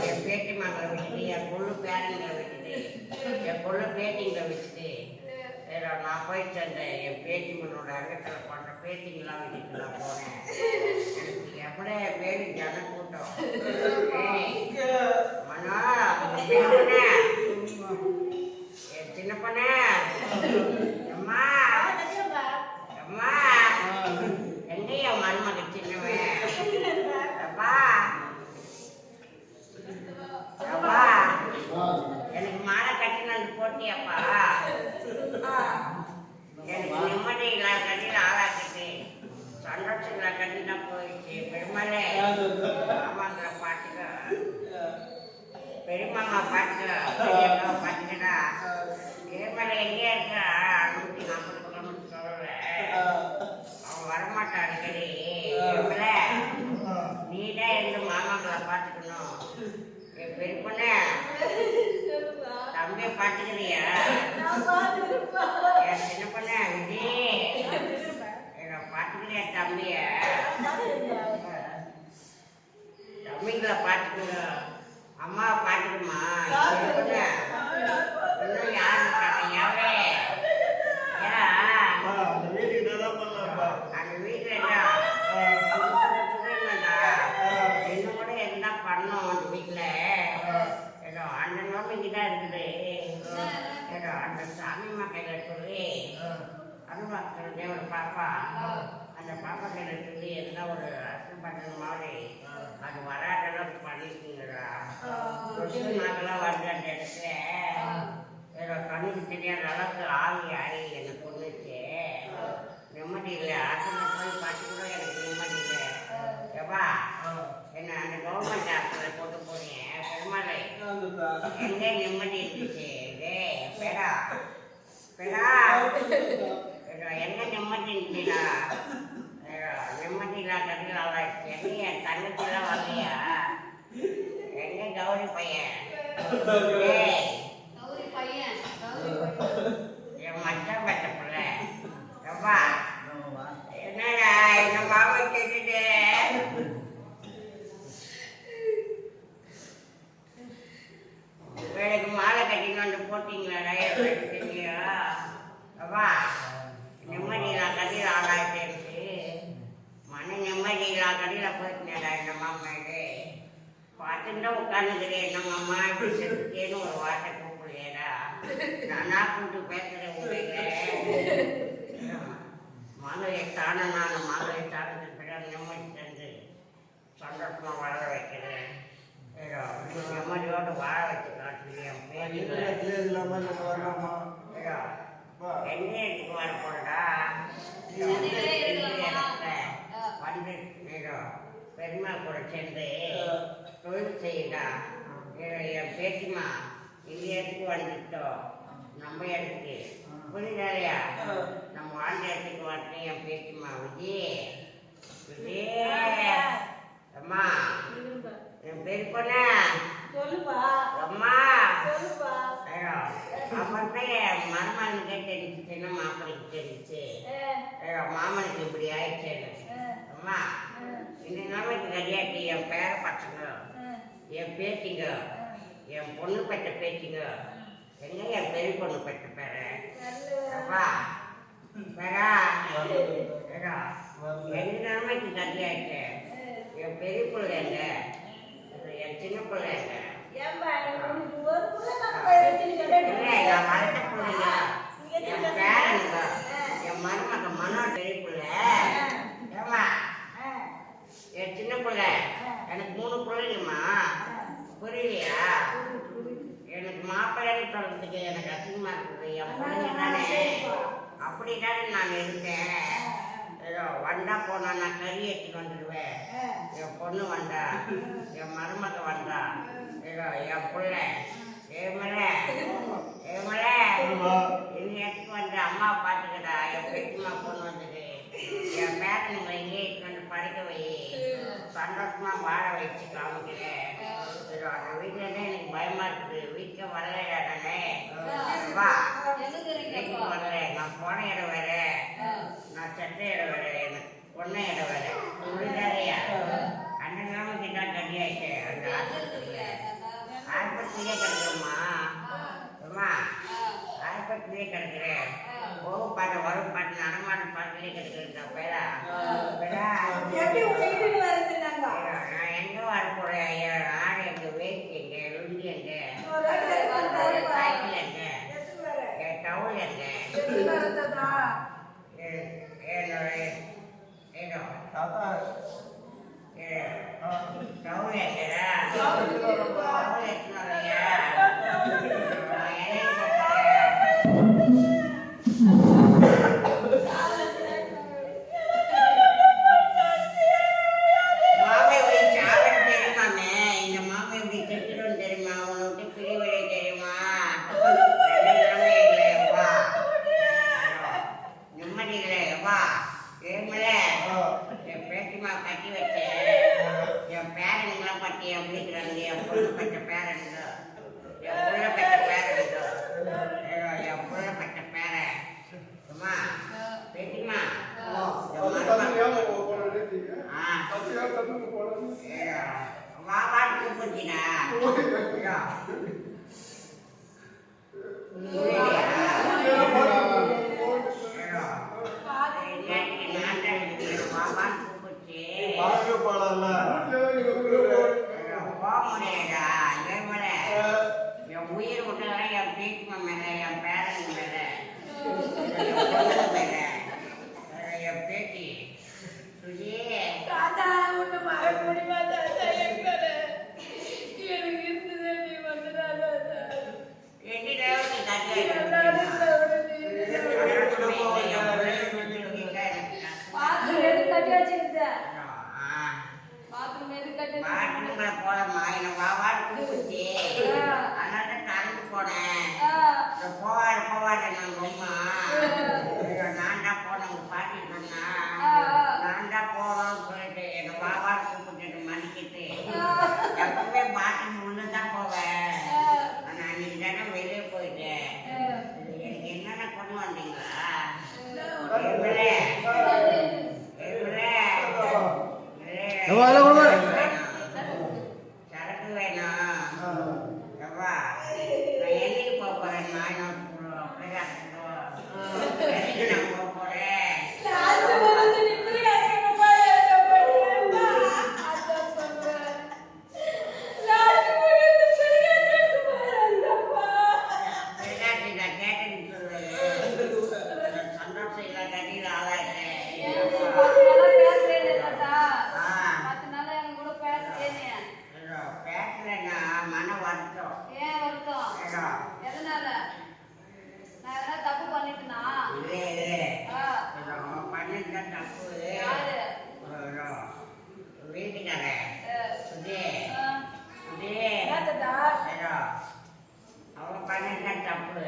என் பேட்டி மகளை விட்டுட்டு என் பொண்ணு பேரங்களை விட்டுட்டு என் பொண்ணு பேட்டிங்களை விட்டுட்டு நான் போய் சேர்ந்தேன். என் பேட்டி மண்ணோட அங்கத்தில் பண்ணுற பேட்டிங்கெல்லாம் விட்டுட்டு நான் போனேன். எனக்கு எப்படியே பேடி ஜன கூட்டம் மனோ என் சின்ன பொண்ணு அம்மா அம்மா எங்கேயா மருமக சின்னவன் அப்பா அப்பா எனக்கு மாலை கட்டினது போட்டியாப்பா எனக்கு நிம்மதி இல்லாத கட்டில ஆளாக்கிட்டு சந்தோஷம் இல்லாத கட்டினா போயிடுச்சு. பெருமாளே மாமாங்கிற பாட்டுக்க பெரியமாமா பாட்டுக்க பெரியம்மா பாட்டுக்கடா ஏமால எங்கேயா இருக்கா 140 கிலோமீட்டர் சொல்லல அவன் வரமாட்டான் அடிக்கடி. நீதான் இருந்து மாமாங்களை பார்த்துக்கணும். என் பெரிய பொண்ணு தம்பியை பார்த்துக்கிறியா? என் சின்ன பொண்ணு விஜய் பார்த்துக்கிறியா தம்பிய? தம்பிங்களை பார்த்துக்கணும். அம்மாவை பார்த்துக்குமா? இன்னும் யாரு எவ்வளே அந்த வீட்டுல இன்னும் கூட என்ன பண்ணோம் அந்த வீட்டுல ஏதோ அந்த நோம்பிக்குதான் இருக்குது. ஏதோ அந்த சாமி மக்கள சொல்லி அருள்வாக்கு தேவர பாப்பா அந்த பாப்பா கையில சொல்லி என்ன ஒரு அரசு பண்ணுற மாதிரி அது வராத அளவுக்கு பண்ணிருக்கீங்களா? நாங்களாம் வருது அந்த இடத்துல ஏதோ கண்ணுக்கு தெரியாத அளவுக்கு ஆகி ஆகி எனக்கு கொண்டுச்சு. நிம்மதி இல்லை. ஆசிரியர் போய் பார்த்து கூட எனக்கு நிம்மதி இல்லை. எப்பா என்ன அந்த கவர்மெண்ட் ஹாஸ்பிட்டல் போட்டு போனேன் பெருமாளை எங்கே நிம்மதி இருந்துச்சு? பெடா பெடா எங்க நிம்மதி இருந்துச்சுடா? நிம்மதி இல்லாதது ஆளாச்சு. எங்க என் தங்கச்சிலாம் வரலையா? எங்க கௌரி பையன் என் மச்சான் பட்ட பிள்ளை எப்பா என்னடா என்ன மாமா கேட்டுட்டு எனக்கு மாலை கட்டின்னு வந்து போட்டீங்களா? தெரியா அப்பா நிம்மதியில்லா கட்டியில் ஆளாயிட்டு மன நிம்மதியில்லா கட்டியில் போயிட்டுனேடா இந்த மாமா. இது பார்த்துட்டு உட்காந்துக்கிறேன் என்ன மாமா இப்படி செத்துக்கேன்னு ஒரு வார்த்தை கூப்பிடுறேடா. நானா கூப்பிட்டு பேசுகிறேன் உங்களை மகளை தானனான மகளை தானத்துக்கு பிறகு நிம்மதி தந்து சந்தோஷமா வாழ வைக்கிறேன். ஏதோ நிம்மதியோடு வாழ வச்சு காட்டுறேன். எங்கே எடுத்துக்கு வர போறடா வந்து ஏதோ பெருமா கூட சேர்ந்து தொழில் செய்யடா. என் பேட்டிமா இந்த இடத்துக்கு வந்துட்டோம் நம்ம இடத்துக்கு புரியுதாலையா? நம்ம வாழ்ந்த இடத்துக்கு வரணும் என் பேட்டிமா விஜய் விஜய் அம்மா என் பேர் பொண்ண அம்மா அப்பதான் என் மருமகனுக்கே தெரிஞ்சு சின்ன மாப்பிளைக்கு தெரிஞ்சு மாமனுக்கு இப்படி ஆயிடுச்சேன்னு. அம்மா இந்த நாளைக்கு கல்யாட்டி என் பேர பசங்க என் பேத்திங்க என் பொண்ணு பெற்ற பேத்திங்க எங்க என் பெரிய பொண்ணு பெற்ற பேர அப்பா பேரா எங்க நாளைக்கு கல்யாட்டு என் பெரிய பிள்ளை எங்க என் சின்ன பிள்ளை எங்க என் மரத்த பிள்ளைங்க என் பேரனுங்க என் மருமக மனோ பெரிய பிள்ளை ஏமா என் சின்ன பிள்ளை எனக்கு 3 பிள்ளைங்கம்மா புரியலையா? எனக்கு மாப்பிள்ளைன்னு சொல்றதுக்கு எனக்கு அசிங்கமா இருக்குது. என் பிள்ளைங்க தானே அப்படித்தானே நான் இருந்தேன். ஏதோ வந்தா போனா நான் கறி எடுத்துட்டு வந்துடுவேன். என் பொண்ணு வந்தா என் மருமக வந்தா ஏதோ என் பிள்ளை ஏமலை இந்த இடத்துக்கு வந்து அம்மா பார்த்துக்கடா. என் பெட்டிமா பொண்ணு வந்தது என் பேரனுங்களை எங்கே வந்து படிக்க வை சந்தோஷமா வாழ வச்சு காமிக்கிறேன். அந்த வீட்டுல எனக்கு பயமா இருக்குது. வீட்டுக்கு வரலையா நானே வா வீட்டுக்கு வரல. நான் போன இடம் வேற நான் செத்த இடம் வேற எனக்கு பொண்ண இடம் வேற புரிஞ்சாலையா? அந்த கிராமத்துக்கு தான் கட்டி ஆயிட்டேன் அந்த ஆசிரியத்துல ஆஸ்பத்திரியே கிடக்குறோம்மா அம்மா ஆஸ்பத்திரியே கிடக்குறேன் போகும் பாட்டு வரும் பாட்டு நடமாடும் பாட்டிலே கிடக்குறேன் பேரா நான் எங்கே வர போறேன் ஆடு எங்க வேஸ்ட் எங்க லுங்கி எங்க சைக்கிள் எங்க என் டவுல் எங்க டவுல் எங்கடா டவுல் எத்தனையா கட்டி வச்சேன் என் பேரனுங்களாம் பட்டி அப்படிங்கிறாங்க என் பொண்ணு பட்ட பேரனுங்க என் புள்ள பட்ட பேரனுங்க என் புள்ள பட்ட பேரன் அம்மா பேட்டிமா வாவான்னு கூப்பிடுச்சினா என் உயிர் விட்டதா என் பேட்டிமா மேல என் பேரன் மேல மேல என் பேட்டி சுஜி போலமா என்ன வாவாடு கூப்பிடுச்சு அதனால கறந்து போனேன் போவாடு நான் அம்மா நான் தான் போனேன் உங்க பாட்டி சொன்னா நான் தான் போவேன்னு சொல்லிட்டு என்ன வாவாடு கூப்பிட்டு மன்னிக்கிட்டு எப்பவுமே பாட்டில் முன்னதான் போவேன் நான் அன்னைக்கு தானே வெளியே போயிட்டேன் எனக்கு என்னென்ன கொண்டு வந்தீங்களா சரக்கு வேணும் எவ்வா நான் என்னைக்கு போக போறேன் நான் போக போறேன் சந்தோஷம் இல்லை கட்டியில் ஆளாயிட்டேன் மன வருத்தம் தப்பு பண்ணிட்டுனா பண்ணிட்டு தப்பு வீட்டுக்காரன் அவங்க பண்ணிட்டு தப்பு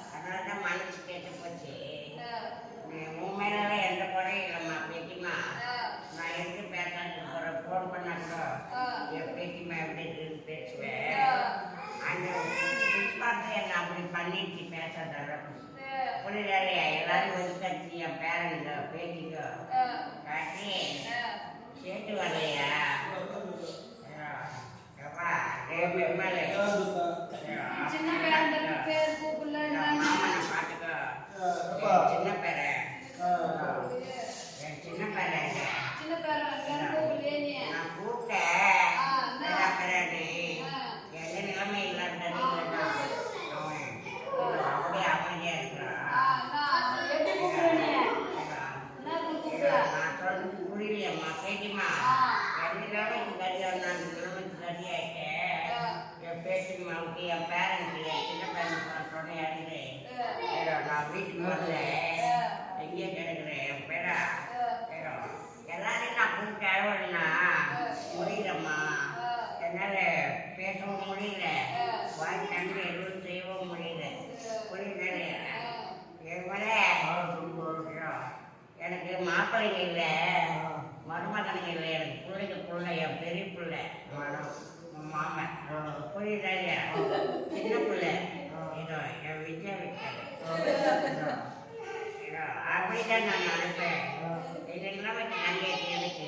அதனால தான் மனசு கேட்டு போச்சு உன் மேல எந்த குறையும் இல்லைம்மா பேட்டிமா நான் எதுக்கு பேசாட்டு போறேன் ஃபோன் பண்ணா கூட என் பேட்டிமா எப்படி இருக்குன்னு பேசுவேன் அந்த புஷ்பாத்து என்ன அப்படி பண்ணிட்டு பேசாத புரியாதையா எல்லாரும் ஒதுக்காச்சு என் பேரனுங்க பேட்டிங்க காட்டி சேர்த்து வரலையா மாமனை பாத்துக்கோ சின்ன பேரன் சின்ன பேரன் நான் கூப்பிட்டேன் எந்த நிலைமை இல்லாத அப்படியே அமைதியா இருக்கிறான் நான் சொல்றது புரியலையம்மா பேட்டிமா எந்த நிலைமைக்கு கல்யாணம் நான் நிலைமைக்கு சரியாயிட்டேன் என் பேட்டிமாவுக்கு என் பேரனுக்கு என் சின்ன பேரனுக்கு சொன்னேன் நான் வீட்டுக்கு வந்தேன் எங்கேயே கிடைக்கிறேன் என் பேரா எல்லாரையும் நான் கூப்பிட்டேன்னா முடியலம்மா என்னால் பேசவும் முடியல வாய் தண்ணி எதுவும் செய்யவும் முடியல புரியுது எனக்கு மாப்பிள்ளைங்க இல்லை மருமகனுங்க இல்லை எனக்கு பிள்ளைங்க பிள்ளை என் பெரிய பிள்ளை மாமன் புரியுதா இல்லையா சின்ன பிள்ளை இதோ என் விஜய் விட்டாரு அப்படிதான் நான் நினைப்பேன் இதெல்லாம் நிறைய எனக்கு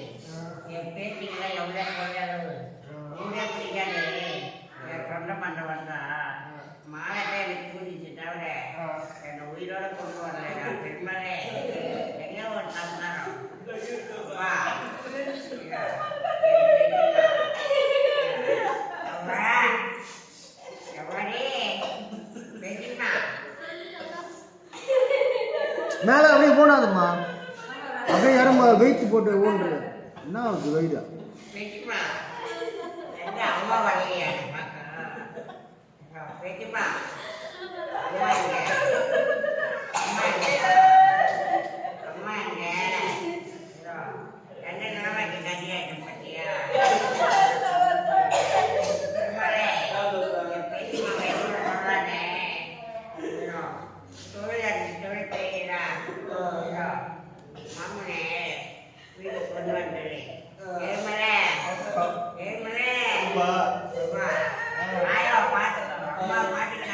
என் பேத்திங்களாம் எவ்வளோ கொள்ளாதவு உங்களே பிடிக்காது என் சொந்த பண்ண மேலே அப்படியே போனாதம்மா, அப்படியே யாரும் வெயிட் போட்டு ஊன்று என்ன ஆகுது வெயிட்டா? பேச்சுமா எங்க அம்மா வரலையா பேச்சுமா அம்மா எங்க அம்மா எங்க அம்மா எங்க எந்த நிலைமைக்கு கட்டியாட்டம் பத்தியா பேச்சுமா வைக்க சொல்றானே தொழில் செய்கிறா மாமனே வீடு கொண்டு வந்துடு ஏமலே ஏமலே ஆயா பார்த்துக்கோ அம்மா மாட்டிக்க